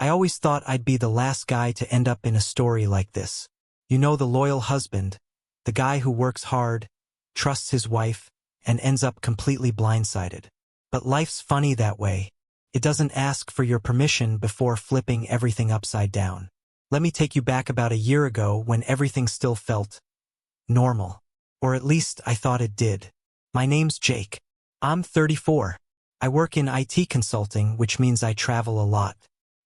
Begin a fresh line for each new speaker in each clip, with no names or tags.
I always thought I'd be the last guy to end up in a story like this. You know, the loyal husband, the guy who works hard, trusts his wife, and ends up completely blindsided. But life's funny that way. It doesn't ask for your permission before flipping everything upside down. Let me take you back about a year ago when everything still felt normal. Or at least I thought it did. My name's Jake. I'm 34. I work in IT consulting, which means I travel a lot.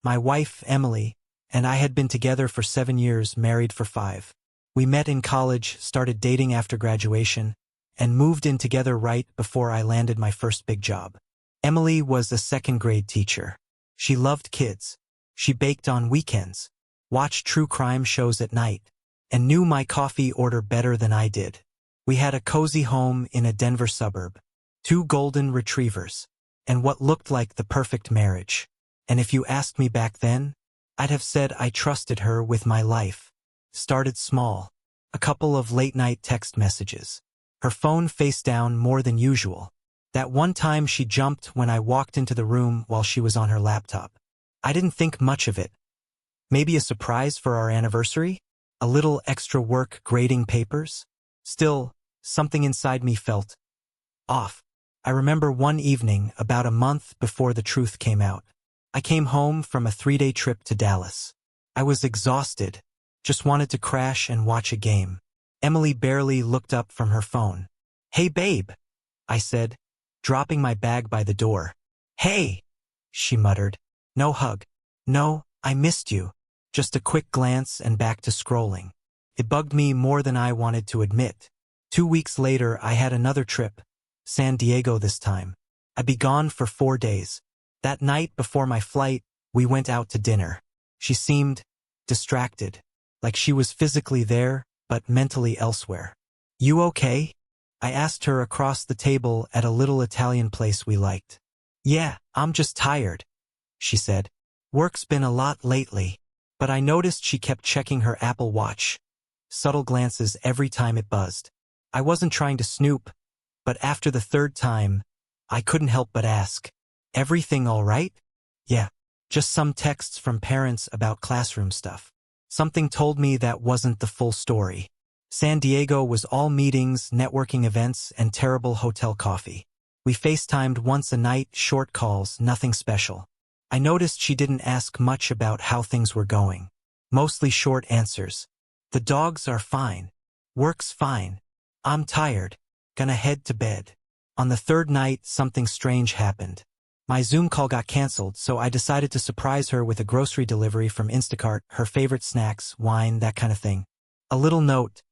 My wife, Emily, and I had been together for 7 years, married for 5. We met in college, started dating after graduation, and moved in together right before I landed my first big job. Emily was a second-grade teacher. She loved kids. She baked on weekends, watched true crime shows at night, and knew my coffee order better than I did. We had a cozy home in a Denver suburb, 2 golden retrievers, and what looked like the perfect marriage. And if you asked me back then, I'd have said I trusted her with my life. Started small. A couple of late-night text messages. Her phone face down more than usual. That one time she jumped when I walked into the room while she was on her laptop. I didn't think much of it. Maybe a surprise for our anniversary? A little extra work grading papers? Still, something inside me felt off. I remember one evening, about a month before the truth came out. I came home from a 3-day trip to Dallas. I was exhausted, just wanted to crash and watch a game. Emily barely looked up from her phone. "Hey, babe," I said, dropping my bag by the door. "Hey," she muttered. No hug. No, I missed you. Just a quick glance and back to scrolling. It bugged me more than I wanted to admit. 2 weeks later, I had another trip. San Diego this time. I'd be gone for 4 days. That night before my flight, we went out to dinner. She seemed distracted, like she was physically there, but mentally elsewhere. "You okay?" I asked her across the table at a little Italian place we liked. "Yeah, I'm just tired," she said. "Work's been a lot lately." But I noticed she kept checking her Apple Watch. Subtle glances every time it buzzed. I wasn't trying to snoop, but after the 3rd time, I couldn't help but ask, "Everything all right?" "Yeah, just some texts from parents about classroom stuff." Something told me that wasn't the full story. San Diego was all meetings, networking events, and terrible hotel coffee. We FaceTimed once a night, short calls, nothing special. I noticed she didn't ask much about how things were going. Mostly short answers. "The dogs are fine. Work's fine. I'm tired. Gonna head to bed." On the 3rd night, something strange happened. My Zoom call got canceled, so I decided to surprise her with a grocery delivery from Instacart, her favorite snacks, wine, that kind of thing. A little note.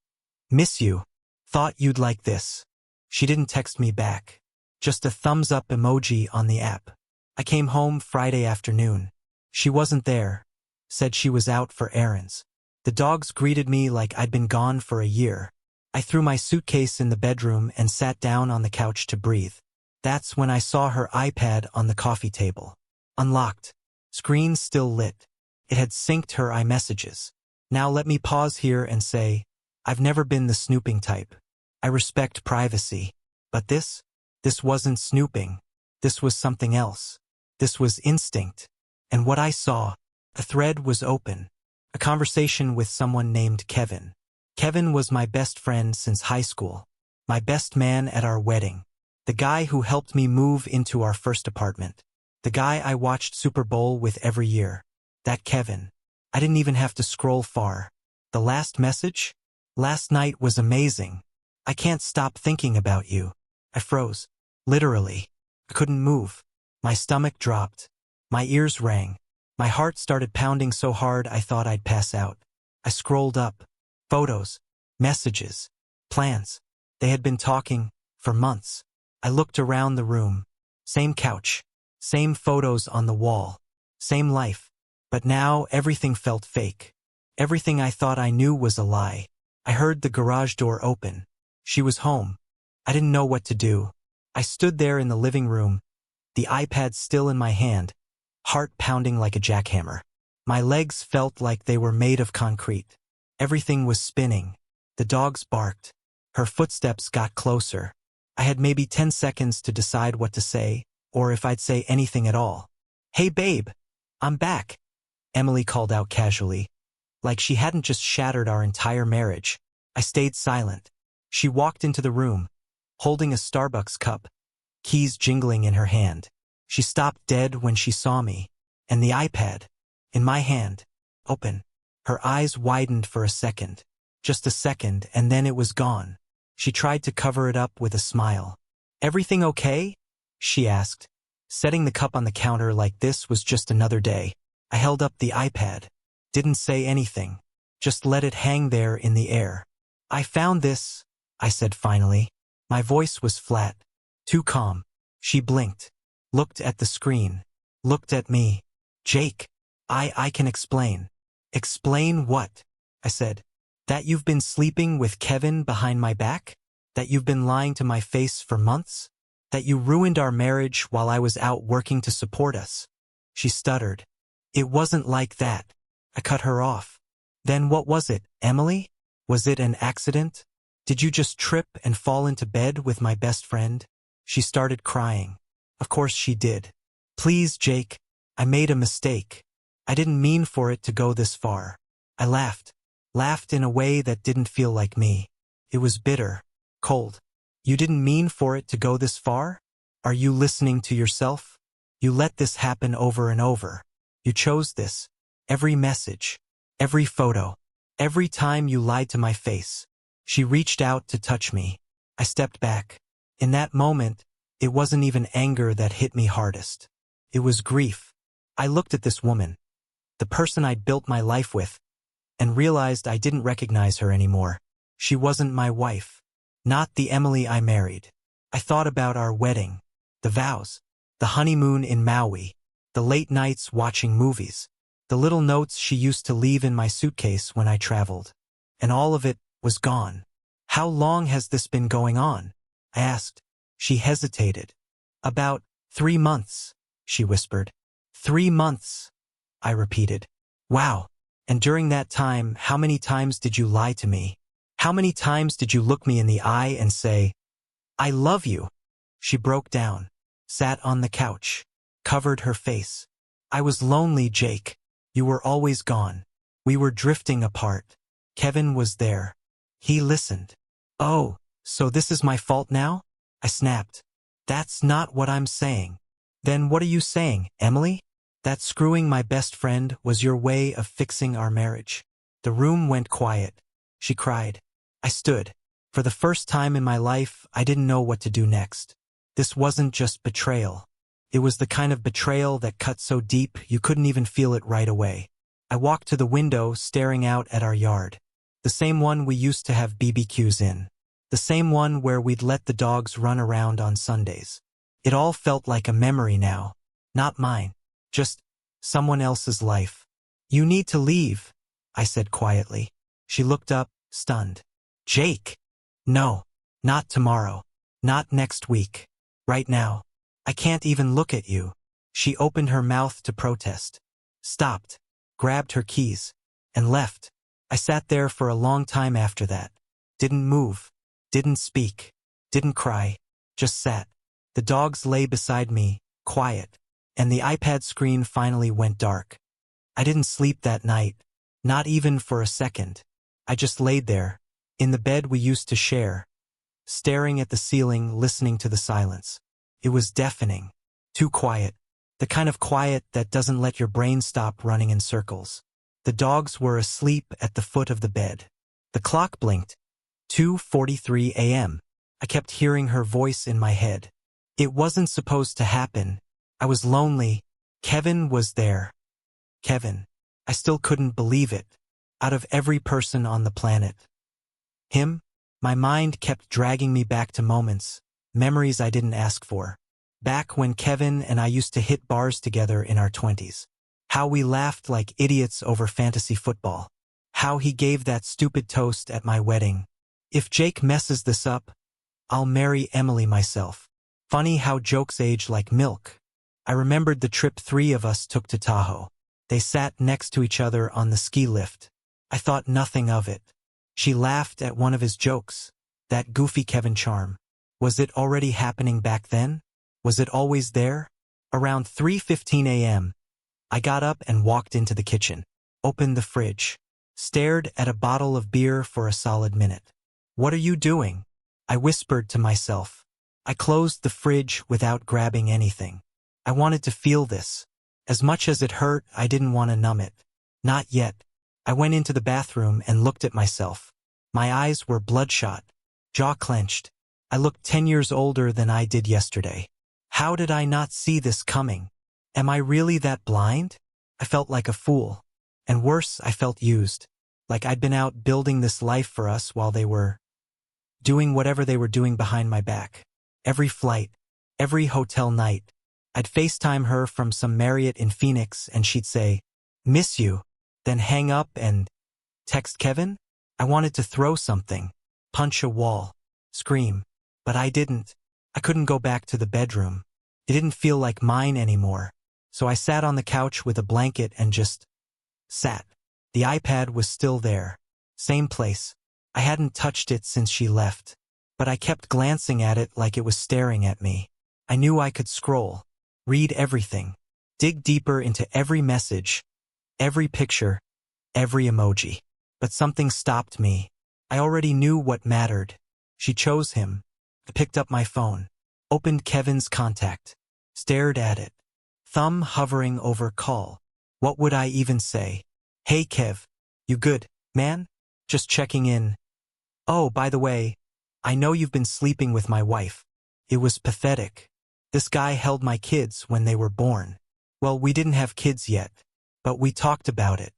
"Miss you. Thought you'd like this." She didn't text me back. Just a thumbs up emoji on the app. I came home Friday afternoon. She wasn't there. Said she was out for errands. The dogs greeted me like I'd been gone for a year. I threw my suitcase in the bedroom and sat down on the couch to breathe. That's when I saw her iPad on the coffee table. Unlocked. Screen still lit. It had synced her iMessages. Now let me pause here and say, I've never been the snooping type. I respect privacy. But this wasn't snooping. This was something else. This was instinct. And what I saw, a thread was open. A conversation with someone named Kevin. Kevin was my best friend since high school. My best man at our wedding. The guy who helped me move into our first apartment. The guy I watched Super Bowl with every year. That Kevin. I didn't even have to scroll far. The last message? "Last night was amazing. I can't stop thinking about you." I froze. Literally. I couldn't move. My stomach dropped. My ears rang. My heart started pounding so hard I thought I'd pass out. I scrolled up. Photos. Messages. Plans. They had been talking for months. I looked around the room. Same couch. Same photos on the wall. Same life. But now everything felt fake. Everything I thought I knew was a lie. I heard the garage door open. She was home. I didn't know what to do. I stood there in the living room, the iPad still in my hand, heart pounding like a jackhammer. My legs felt like they were made of concrete. Everything was spinning. The dogs barked. Her footsteps got closer. I had maybe 10 seconds to decide what to say, or if I'd say anything at all. "Hey babe, I'm back." Emily called out casually. Like she hadn't just shattered our entire marriage. I stayed silent. She walked into the room, holding a Starbucks cup, keys jingling in her hand. She stopped dead when she saw me, and the iPad, in my hand, open. Her eyes widened for a second. Just a second, and then it was gone. She tried to cover it up with a smile. "Everything okay?" she asked, setting the cup on the counter like this was just another day. I held up the iPad. Didn't say anything. Just let it hang there in the air. "I found this," I said finally. My voice was flat, too calm. She blinked, looked at the screen, looked at me. "Jake, I can explain." "Explain what?" I said. "That you've been sleeping with Kevin behind my back? That you've been lying to my face for months? That you ruined our marriage while I was out working to support us?" She stuttered. "It wasn't like that." I cut her off. "Then what was it, Emily? Was it an accident? Did you just trip and fall into bed with my best friend?" She started crying. Of course she did. "Please, Jake, I made a mistake. I didn't mean for it to go this far." I laughed in a way that didn't feel like me. It was bitter, cold. "You didn't mean for it to go this far? Are you listening to yourself? You let this happen over and over. You chose this. Every message, every photo, every time you lied to my face." She reached out to touch me. I stepped back. In that moment, it wasn't even anger that hit me hardest. It was grief. I looked at this woman, the person I'd built my life with, and realized I didn't recognize her anymore. She wasn't my wife. Not the Emily I married. I thought about our wedding, the vows, the honeymoon in Maui, the late nights watching movies, the little notes she used to leave in my suitcase when I traveled. And all of it was gone. "How long has this been going on?" I asked. She hesitated. "About 3 months," she whispered. 3 months, I repeated. "Wow. And during that time, how many times did you lie to me? How many times did you look me in the eye and say, 'I love you'?" She broke down, sat on the couch, covered her face. "I was lonely, Jake. You were always gone. We were drifting apart. Kevin was there. He listened." "Oh, so this is my fault now?" I snapped. "That's not what I'm saying." "Then what are you saying, Emily? That screwing my best friend was your way of fixing our marriage?" The room went quiet. She cried. I stood. For the first time in my life, I didn't know what to do next. This wasn't just betrayal. It was the kind of betrayal that cut so deep you couldn't even feel it right away. I walked to the window, staring out at our yard. The same one we used to have BBQs in. The same one where we'd let the dogs run around on Sundays. It all felt like a memory now. Not mine. Just someone else's life. "You need to leave," I said quietly. She looked up, stunned. "Jake!" "No. Not tomorrow. Not next week. Right now. I can't even look at you." She opened her mouth to protest. Stopped. Grabbed her keys. And left. I sat there for a long time after that. Didn't move. Didn't speak. Didn't cry. Just sat. The dogs lay beside me, quiet. And the iPad screen finally went dark. I didn't sleep that night. Not even for a second. I just laid there, in the bed we used to share, staring at the ceiling, listening to the silence. It was deafening. Too quiet. The kind of quiet that doesn't let your brain stop running in circles. The dogs were asleep at the foot of the bed. The clock blinked. 2:43 a.m. I kept hearing her voice in my head. It wasn't supposed to happen. I was lonely. Kevin was there. Kevin. I still couldn't believe it. Out of every person on the planet. Him? My mind kept dragging me back to moments, memories I didn't ask for. Back when Kevin and I used to hit bars together in our 20s. How we laughed like idiots over fantasy football. How he gave that stupid toast at my wedding. "If Jake messes this up, I'll marry Emily myself." Funny how jokes age like milk. I remembered the trip 3 of us took to Tahoe. They sat next to each other on the ski lift. I thought nothing of it. She laughed at one of his jokes. That goofy Kevin charm. Was it already happening back then? Was it always there? Around 3:15 a.m., I got up and walked into the kitchen, opened the fridge, stared at a bottle of beer for a solid minute. "What are you doing?" I whispered to myself. I closed the fridge without grabbing anything. I wanted to feel this. As much as it hurt, I didn't want to numb it. Not yet. I went into the bathroom and looked at myself. My eyes were bloodshot, jaw clenched. I looked 10 years older than I did yesterday. How did I not see this coming? Am I really that blind? I felt like a fool. And worse, I felt used. Like I'd been out building this life for us while they were doing whatever they were doing behind my back. Every flight, every hotel night, I'd FaceTime her from some Marriott in Phoenix and she'd say, "Miss you," then hang up and text Kevin? I wanted to throw something, punch a wall, scream, but I didn't. I couldn't go back to the bedroom. It didn't feel like mine anymore. So I sat on the couch with a blanket and just sat. The iPad was still there. Same place. I hadn't touched it since she left. But I kept glancing at it like it was staring at me. I knew I could scroll, read everything, dig deeper into every message, every picture, every emoji. But something stopped me. I already knew what mattered. She chose him. I picked up my phone, opened Kevin's contact, stared at it, thumb hovering over call. What would I even say? "Hey Kev, you good, man? Just checking in. Oh, by the way, I know you've been sleeping with my wife." It was pathetic. This guy held my kids when they were born. Well, we didn't have kids yet, but we talked about it.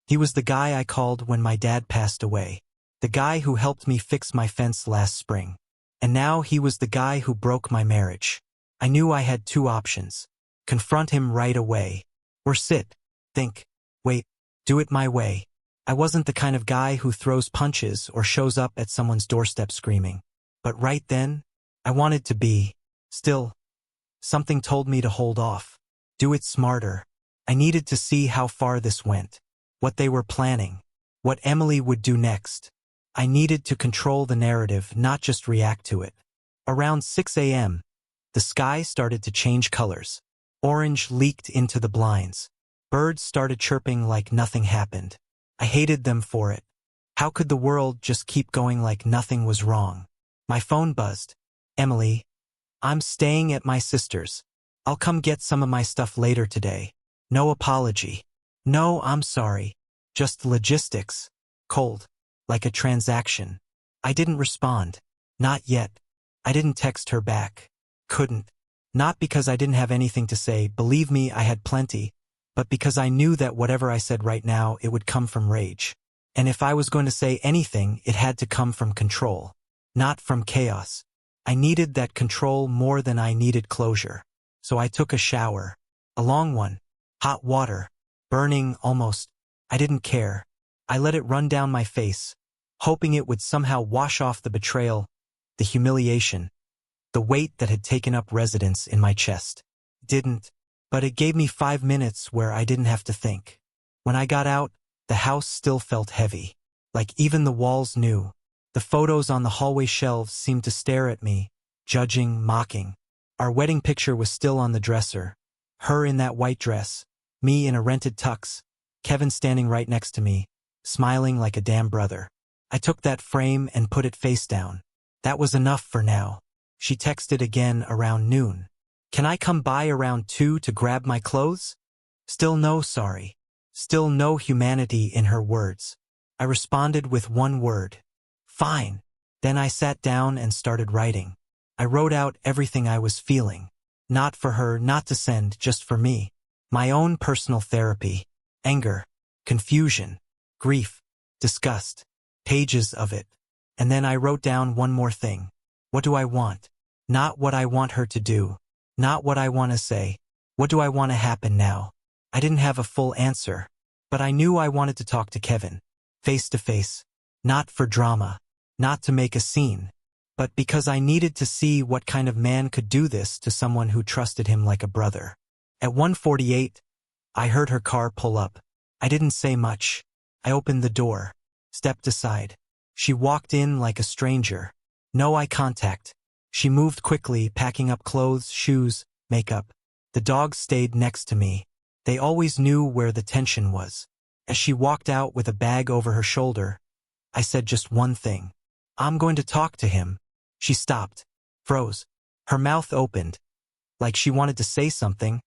He was the guy I called when my dad passed away. The guy who helped me fix my fence last spring. And now he was the guy who broke my marriage. I knew I had two options. Confront him right away. Or sit, think, wait, do it my way. I wasn't the kind of guy who throws punches or shows up at someone's doorstep screaming. But right then, I wanted to be. Still, something told me to hold off. Do it smarter. I needed to see how far this went. What they were planning. What Emily would do next. I needed to control the narrative, not just react to it. Around 6 a.m., the sky started to change colors. Orange leaked into the blinds. Birds started chirping like nothing happened. I hated them for it. How could the world just keep going like nothing was wrong? My phone buzzed. "Emily, I'm staying at my sister's. I'll come get some of my stuff later today. No apology. No, I'm sorry. Just logistics." Cold. Like a transaction. I didn't respond. Not yet. I didn't text her back. Couldn't. Not because I didn't have anything to say, believe me, I had plenty, but because I knew that whatever I said right now, it would come from rage. And if I was going to say anything, it had to come from control, not from chaos. I needed that control more than I needed closure. So I took a shower. A long one. Hot water. Burning, almost. I didn't care. I let it run down my face, hoping it would somehow wash off the betrayal, the humiliation, the weight that had taken up residence in my chest. Didn't. But it gave me 5 minutes where I didn't have to think. When I got out, the house still felt heavy. Like even the walls knew. The photos on the hallway shelves seemed to stare at me, judging, mocking. Our wedding picture was still on the dresser. Her in that white dress. Me in a rented tux. Kevin standing right next to me, smiling like a damn brother. I took that frame and put it face down. That was enough for now. She texted again around noon. "Can I come by around 2 to grab my clothes?" Still no sorry. Still no humanity in her words. I responded with one word. Fine. Then I sat down and started writing. I wrote out everything I was feeling. Not for her, not to send, just for me. My own personal therapy. Anger. Confusion. Grief. Disgust. Pages of it. And then I wrote down one more thing. What do I want? Not what I want her to do. Not what I want to say. What do I want to happen now? I didn't have a full answer. But I knew I wanted to talk to Kevin. Face to face. Not for drama. Not to make a scene. But because I needed to see what kind of man could do this to someone who trusted him like a brother. At 1:48, I heard her car pull up. I didn't say much. I opened the door. Stepped aside. She walked in like a stranger. No eye contact. She moved quickly, packing up clothes, shoes, makeup. The dog stayed next to me. They always knew where the tension was. As she walked out with a bag over her shoulder, I said just one thing. I'm going to talk to him. She stopped, froze. Her mouth opened, like she wanted to say something,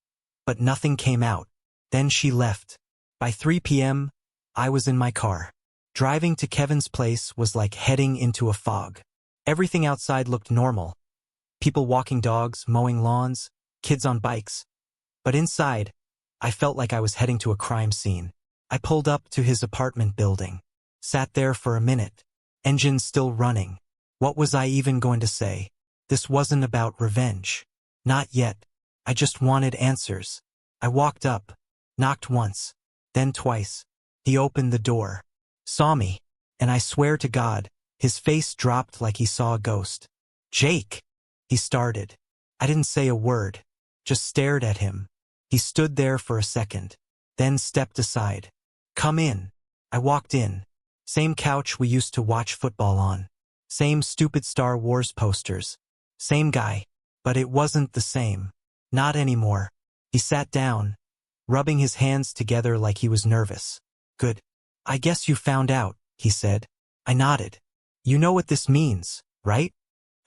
but nothing came out. Then she left. By 3 p.m., I was in my car. Driving to Kevin's place was like heading into a fog. Everything outside looked normal. People walking dogs, mowing lawns, kids on bikes. But inside, I felt like I was heading to a crime scene. I pulled up to his apartment building. Sat there for a minute. Engine still running. What was I even going to say? This wasn't about revenge. Not yet. I just wanted answers. I walked up, knocked once, then twice. He opened the door, saw me, and I swear to God, his face dropped like he saw a ghost. "Jake," he started. I didn't say a word, just stared at him. He stood there for a second, then stepped aside. "Come in." I walked in. Same couch we used to watch football on. Same stupid Star Wars posters. Same guy. But it wasn't the same. Not anymore. He sat down, rubbing his hands together like he was nervous. "Good. I guess you found out," he said. I nodded. "You know what this means, right?"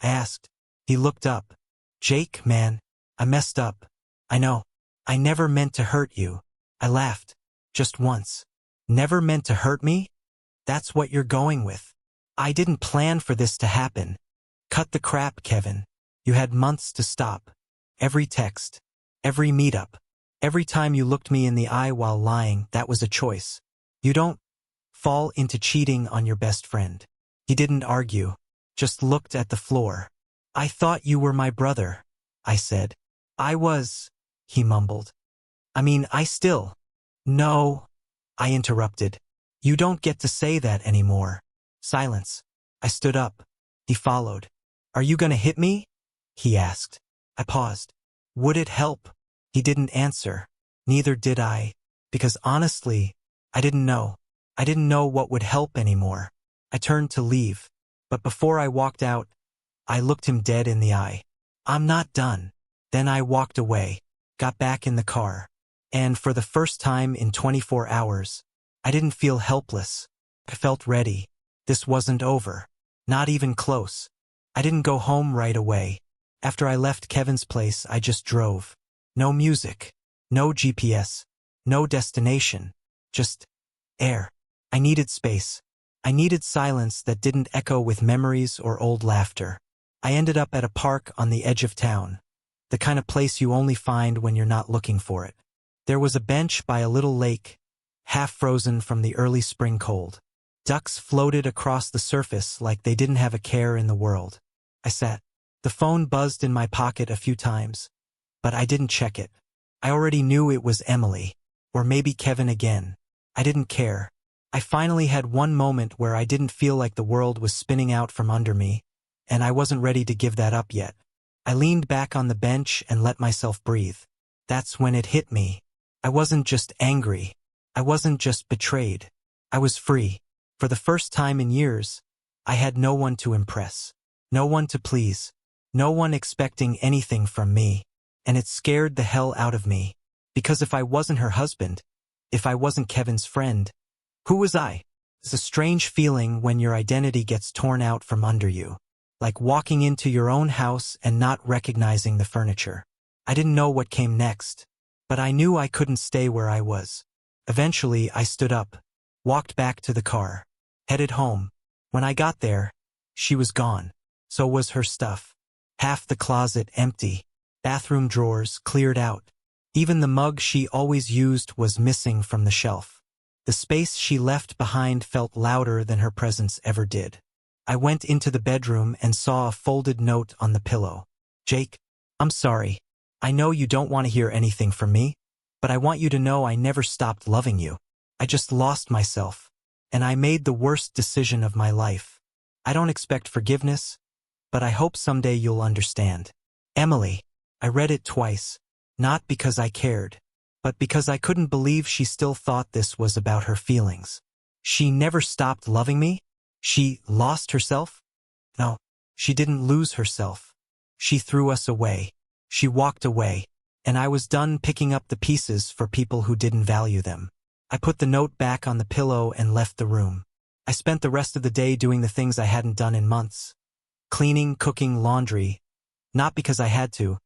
I asked. He looked up. "Jake, man, I messed up. I know. I never meant to hurt you." I laughed. "Just once. Never meant to hurt me? That's what you're going with." "I didn't plan for this to happen." "Cut the crap, Kevin. You had months to stop. Every text, every meetup, every time you looked me in the eye while lying, that was a choice. You don't fall into cheating on your best friend." He didn't argue, just looked at the floor. "I thought you were my brother," I said. "I was," he mumbled. "I mean, I still." "No," I interrupted. "You don't get to say that anymore." Silence. I stood up. He followed. "Are you gonna hit me?" he asked. I paused. "Would it help?" He didn't answer. Neither did I, because honestly, I didn't know. I didn't know what would help anymore. I turned to leave, but before I walked out, I looked him dead in the eye. "I'm not done." Then I walked away, got back in the car, and for the first time in 24 hours, I didn't feel helpless. I felt ready. This wasn't over. Not even close. I didn't go home right away. After I left Kevin's place, I just drove. No music. No GPS. No destination. Just air. I needed space. I needed silence that didn't echo with memories or old laughter. I ended up at a park on the edge of town. The kind of place you only find when you're not looking for it. There was a bench by a little lake, half frozen from the early spring cold. Ducks floated across the surface like they didn't have a care in the world. I sat. The phone buzzed in my pocket a few times, but I didn't check it. I already knew it was Emily, or maybe Kevin again. I didn't care. I finally had one moment where I didn't feel like the world was spinning out from under me, and I wasn't ready to give that up yet. I leaned back on the bench and let myself breathe. That's when it hit me. I wasn't just angry. I wasn't just betrayed. I was free. For the first time in years, I had no one to impress. No one to please. No one expecting anything from me. And it scared the hell out of me. Because if I wasn't her husband, if I wasn't Kevin's friend, who was I? It's a strange feeling when your identity gets torn out from under you. Like walking into your own house and not recognizing the furniture. I didn't know what came next, but I knew I couldn't stay where I was. Eventually, I stood up, walked back to the car, headed home. When I got there, she was gone. So was her stuff. Half the closet empty. Bathroom drawers cleared out. Even the mug she always used was missing from the shelf. The space she left behind felt louder than her presence ever did. I went into the bedroom and saw a folded note on the pillow. "Jake, I'm sorry. I know you don't want to hear anything from me, but I want you to know I never stopped loving you. I just lost myself, and I made the worst decision of my life. I don't expect forgiveness, but I hope someday you'll understand. Emily." I read it twice, not because I cared, but because I couldn't believe she still thought this was about her feelings. She never stopped loving me? She lost herself? No, she didn't lose herself. She threw us away. She walked away. and I was done picking up the pieces for people who didn't value them. I put the note back on the pillow and left the room. I spent the rest of the day doing the things I hadn't done in months. Cleaning, cooking, laundry. Not because I had to,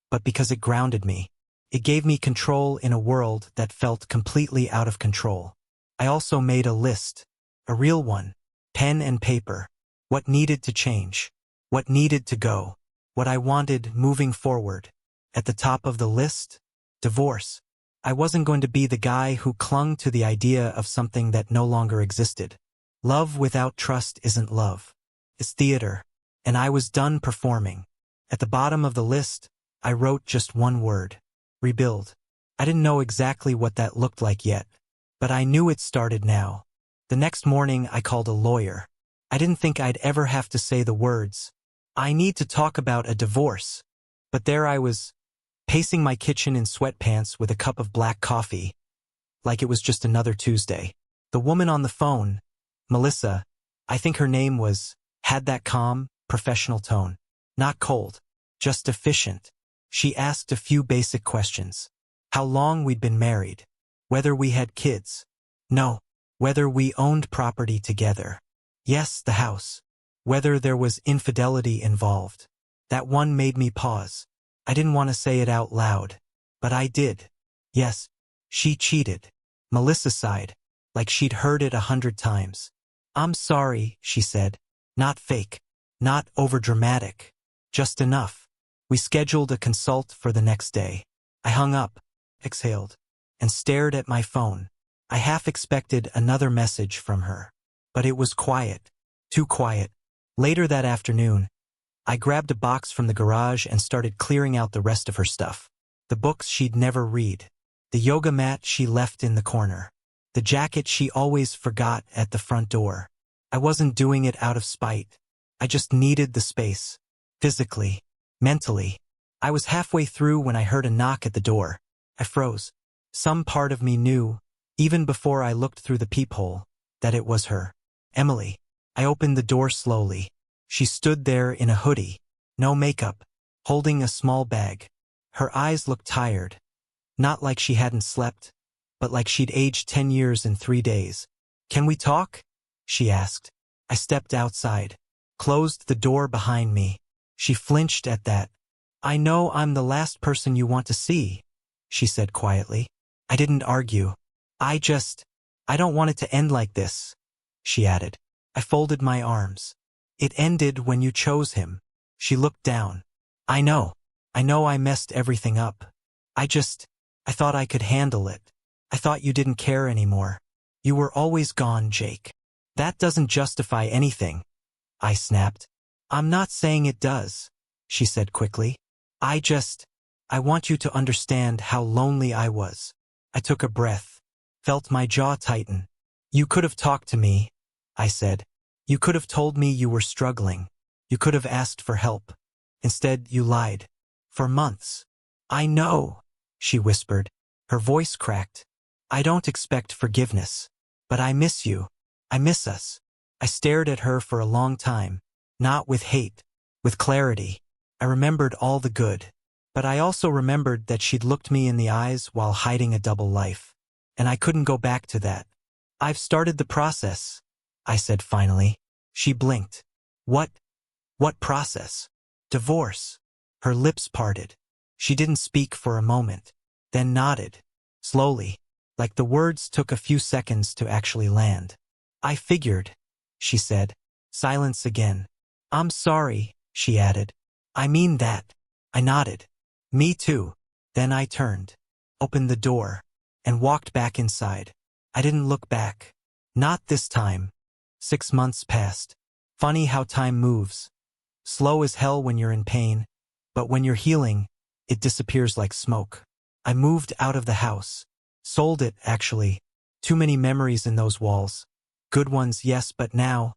but because it grounded me. It gave me control in a world that felt completely out of control. I also made a list. A real one. Pen and paper. What needed to change. What needed to go. What I wanted moving forward. At the top of the list, divorce. I wasn't going to be the guy who clung to the idea of something that no longer existed. Love without trust isn't love. It's theater. And I was done performing. At the bottom of the list, I wrote just one word. Rebuild. I didn't know exactly what that looked like yet, but I knew it started now. The next morning, I called a lawyer. I didn't think I'd ever have to say the words, "I need to talk about a divorce." But there I was, pacing my kitchen in sweatpants with a cup of black coffee, like it was just another Tuesday. The woman on the phone, Melissa, I think her name was, had that calm, professional tone. Not cold, just efficient. She asked a few basic questions. How long we'd been married. Whether we had kids. No. Whether we owned property together. Yes, the house. Whether there was infidelity involved. That one made me pause. I didn't want to say it out loud, but I did. Yes, she cheated. Melissa sighed, like she'd heard it 100 times. I'm sorry, she said. Not fake. Not overdramatic. Just enough. We scheduled a consult for the next day. I hung up, exhaled, and stared at my phone. I half expected another message from her. But it was quiet. Too quiet. Later that afternoon, I grabbed a box from the garage and started clearing out the rest of her stuff. The books she'd never read. The yoga mat she left in the corner. The jacket she always forgot at the front door. I wasn't doing it out of spite. I just needed the space. Physically. Mentally. I was halfway through when I heard a knock at the door. I froze. Some part of me knew, even before I looked through the peephole, that it was her. Emily. I opened the door slowly. She stood there in a hoodie, no makeup, holding a small bag. Her eyes looked tired. Not like she hadn't slept, but like she'd aged 10 years in 3 days. Can we talk? She asked. I stepped outside, closed the door behind me. She flinched at that. I know I'm the last person you want to see, she said quietly. I didn't argue. I don't want it to end like this, she added. I folded my arms. It ended when you chose him. She looked down. I know I messed everything up. I thought I could handle it. I thought you didn't care anymore. You were always gone, Jake. That doesn't justify anything, I snapped. I'm not saying it does, she said quickly. I want you to understand how lonely I was. I took a breath, felt my jaw tighten. You could have talked to me, I said. You could have told me you were struggling. You could have asked for help. Instead, you lied. For months. I know, she whispered. Her voice cracked. I don't expect forgiveness. But I miss you. I miss us. I stared at her for a long time. Not with hate. With clarity. I remembered all the good. But I also remembered that she'd looked me in the eyes while hiding a double life. And I couldn't go back to that. I've started the process, I said finally. She blinked. What process? Divorce. Her lips parted. She didn't speak for a moment, then nodded. Slowly, like the words took a few seconds to actually land. I figured, she said. Silence again. I'm sorry, she added. I mean that. I nodded. Me too. Then I turned, opened the door, and walked back inside. I didn't look back. Not this time. 6 months passed. Funny how time moves. Slow as hell when you're in pain, but when you're healing, it disappears like smoke. I moved out of the house. Sold it, actually. Too many memories in those walls. Good ones, yes, but now,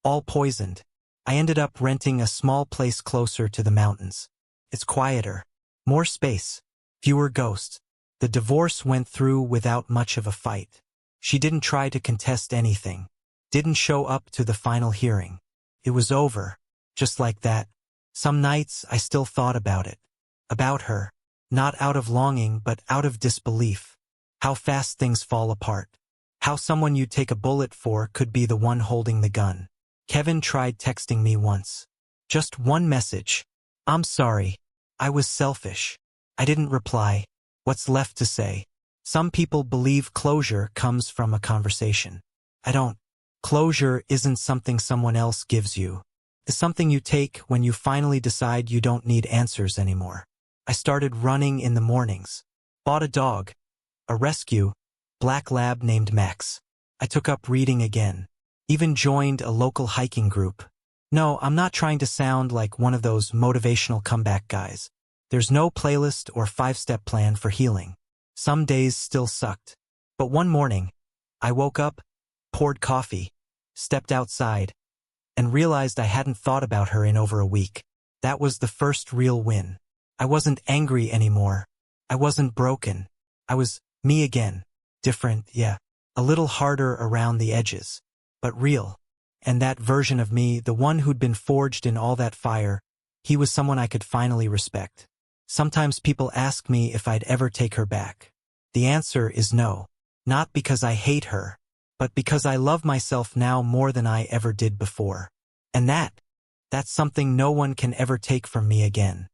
all poisoned. I ended up renting a small place closer to the mountains. It's quieter. More space. Fewer ghosts. The divorce went through without much of a fight. She didn't try to contest anything. Didn't show up to the final hearing. It was over. Just like that. Some nights I still thought about it. About her. Not out of longing, but out of disbelief. How fast things fall apart. How someone you'd take a bullet for could be the one holding the gun. Kevin tried texting me once. Just one message. "I'm sorry. I was selfish." I didn't reply. What's left to say? Some people believe closure comes from a conversation. I don't. Closure isn't something someone else gives you. It's something you take when you finally decide you don't need answers anymore. I started running in the mornings. Bought a dog. A rescue, black lab named Max. I took up reading again. Even joined a local hiking group. No, I'm not trying to sound like one of those motivational comeback guys. There's no playlist or 5-step plan for healing. Some days still sucked. But one morning, I woke up, poured coffee, stepped outside, and realized I hadn't thought about her in over a week. That was the first real win. I wasn't angry anymore. I wasn't broken. I was me again. Different, yeah. A little harder around the edges. But real. And that version of me, the one who'd been forged in all that fire, he was someone I could finally respect. Sometimes people ask me if I'd ever take her back. The answer is no. Not because I hate her, but because I love myself now more than I ever did before. And that's something no one can ever take from me again.